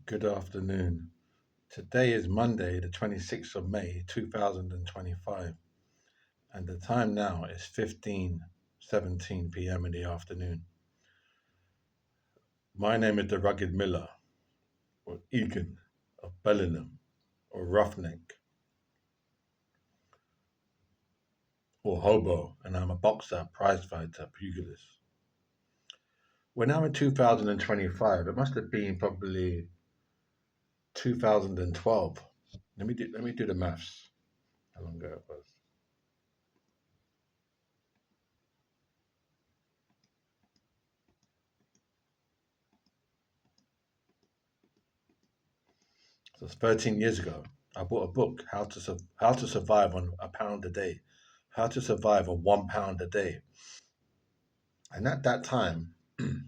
Good afternoon. Today is Monday, the 26th of May, 2025, and the time now is 15:17 p.m. in the afternoon. My name is the Rugged Miller, or Egan of Bellingham, or Roughneck, or Hobo, and I'm a boxer, prizefighter, pugilist. We're now in 2025. It must have been probably 2012. Let me do the maths. How long ago it was? So it's 13 years ago. I bought a book, How to Survive on a Pound a Day, How to Survive on £1 a Day. And at that time,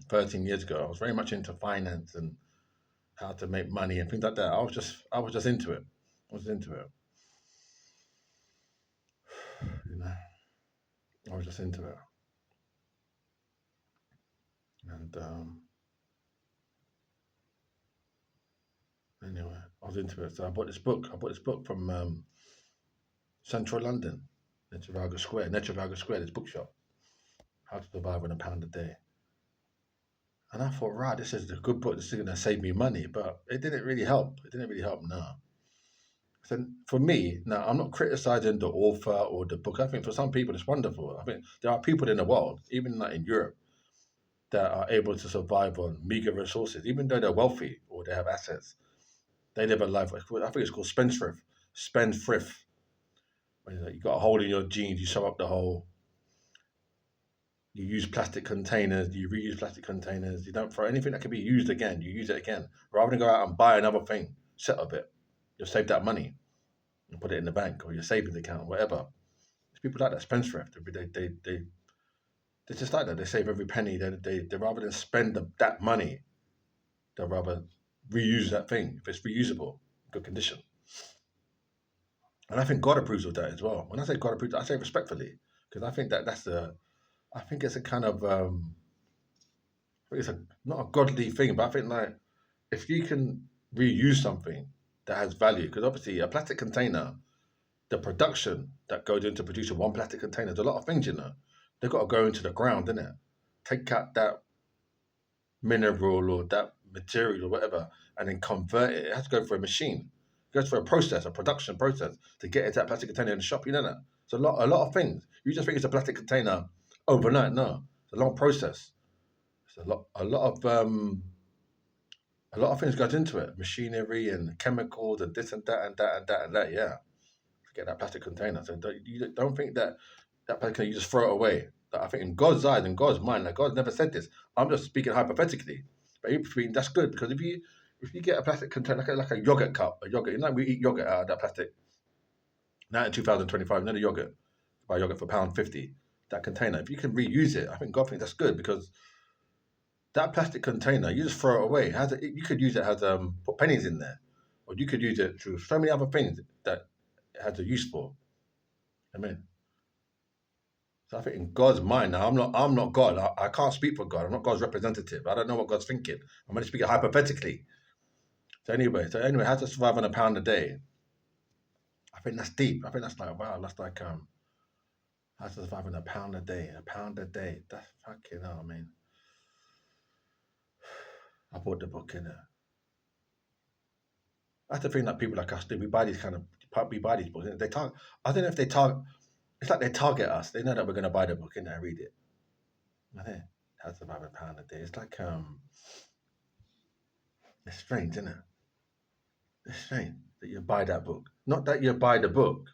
13 years ago, I was very much into finance and how to make money and things like that. I was just into it. I was into it. You know, I was just into it. And anyway, I was into it. So I bought this book. I bought this book from Central London, Netravaga Square, this bookshop, How to Survive on a Pound a Day. And I thought, right, this is a good book. This is going to save me money, but it didn't really help. It didn't really help. No. So for me, now I'm not criticizing the author or the book. I think for some people it's wonderful. I think there are people in the world, even like in Europe, that are able to survive on meager resources, even though they're wealthy or they have assets. They live a life. I think it's called spendthrift. Spendthrift. When you got a hole in your jeans, you sew up the hole. You use plastic containers, you reuse plastic containers, you don't throw anything that can be used again, you use it again. Rather than go out and buy another thing, set up it. You'll save that money and put it in the bank or your savings account or whatever. There's people like that, spendthrift. They just like that. They save every penny. They rather than spend that money, they'll rather reuse that thing if it's reusable, good condition. And I think God approves of that as well. When I say God approves, I say respectfully, because I think I think it's a kind of it's a not a godly thing, but I think like if you can reuse something that has value, because obviously a plastic container, the production that goes into producing one plastic container, there's a lot of things, They've got to go into the ground, innit? Take out that mineral or that material or whatever, and then convert it. It has to go through a machine. It goes through a process, a production process, to get it to that plastic container in the shop, that? It's a lot of things. You just think it's a plastic container overnight. No, it's a long process. It's a lot of things goes into it, machinery and chemicals and this and that and that and that and that. Yeah, to get that plastic container. So you don't think that plastic container you just throw it away. Like, I think in God's eyes, in God's mind, like God never said this. I'm just speaking hypothetically. But in between, that's good because if you get a plastic container like a yogurt cup, a yogurt, we eat yogurt out of that plastic. Now in 2025, another yogurt, buy yogurt for £1.50. That container, if you can reuse it, I think God thinks that's good because that plastic container, you just throw it away. You could use it as put pennies in there, or you could use it to so many other things that it has a use for. I mean, so I think in God's mind now, I'm not God. I can't speak for God. I'm not God's representative. I don't know what God's thinking. I'm only speaking hypothetically. So anyway, how to survive on a pound a day? I think that's deep. I think that's like wow. That's like how to survive on a pound a day. A pound a day. That's fucking hell. I mean, I bought the book in there. That's the thing that people like us do. We buy these books. They target. I don't know if they target. It's like they target us. They know that we're going to buy the book and I read it. I think how to survive a pound a day. It's like it's strange, isn't it? It's strange that you buy that book. Not that you buy the book.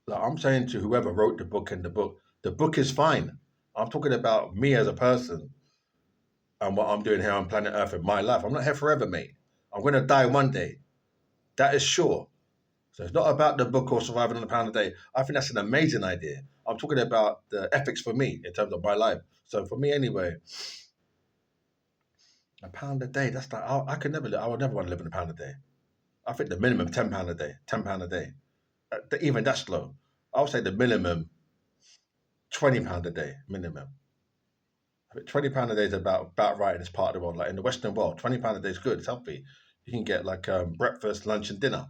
Like I'm saying to whoever wrote the book is fine. I'm talking about me as a person and what I'm doing here on planet Earth in my life. I'm not here forever, mate. I'm going to die one day. That is sure. So it's not about the book or surviving on a pound a day. I think that's an amazing idea. I'm talking about the ethics for me in terms of my life. So for me anyway, a pound a day, that's like, I would never want to live on a pound a day. I think the minimum £10 a day, £10 a day. Even that's low. I would say the minimum £20 a day, minimum. £20 a day is about right in this part of the world. Like in the Western world, £20 a day is good. It's healthy. You can get like breakfast, lunch, and dinner.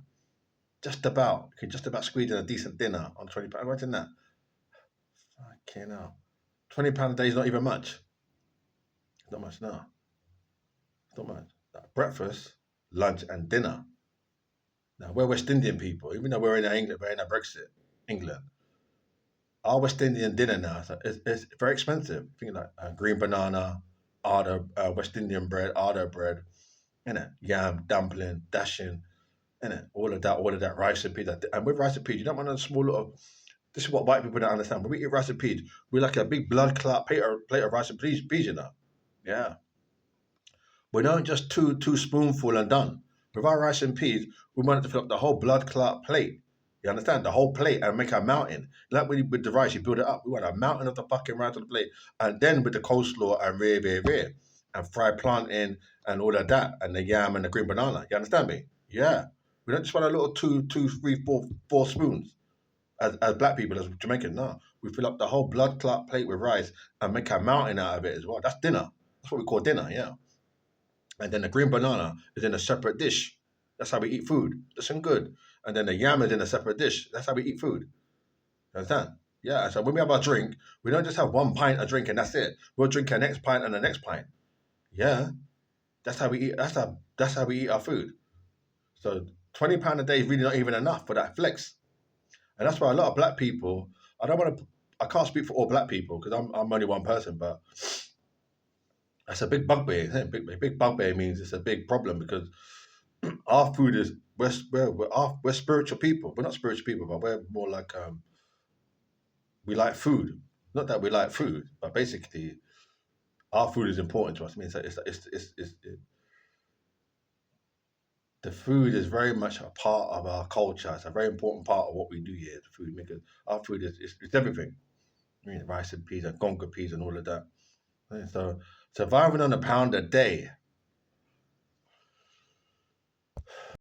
Just about. You can just about squeeze in a decent dinner on £20. Imagine that. Fucking hell. £20 a day is not even much. Not much now. Not much. Like breakfast, lunch, and dinner. Now we're West Indian people, even though we're in England, we're in a Brexit, England. Our West Indian dinner now is very expensive. Think like green banana, West Indian bread, Ardo bread, innit? Yam, dumpling, dashing, innit? All of that rice and peas. And with rice and peas, you don't want a small little. This is what white people don't understand. When we eat rice and peas, we like a big blood clot plate of rice and peas, you know. Yeah. We don't just two spoonful and done. With our rice and peas, we wanted to fill up the whole blood clot plate. You understand? The whole plate and make a mountain. Like with the rice, you build it up. We want a mountain of the fucking rice on the plate. And then with the coleslaw and rear. And fried plantain and all of that. And the yam and the green banana. You understand me? Yeah. We don't just want a little two, three, four spoons as black people, as Jamaicans. No. We fill up the whole blood clot plate with rice and make a mountain out of it as well. That's dinner. That's what we call dinner, yeah. And then the green banana is in a separate dish. That's how we eat food. Listen good. And then the yam is in a separate dish. That's how we eat food. You understand? Yeah. So when we have our drink, we don't just have one pint of drink and that's it. We'll drink our next pint and the next pint. Yeah. That's how we eat. That's how we eat our food. So £20 a day is really not even enough for that flex. And that's why a lot of black people. I can't speak for all black people because I'm only one person, but that's a big bugbear. Isn't it? Big bugbear means it's a big problem because our food is we're spiritual people. We're not spiritual people, but we're more like we like food. Not that we like food, but basically our food is important to us. I mean, the food is very much a part of our culture. It's a very important part of what we do here. The food, because our food is everything. I mean, rice and peas and gonga peas and all of that. And so surviving on £1 a day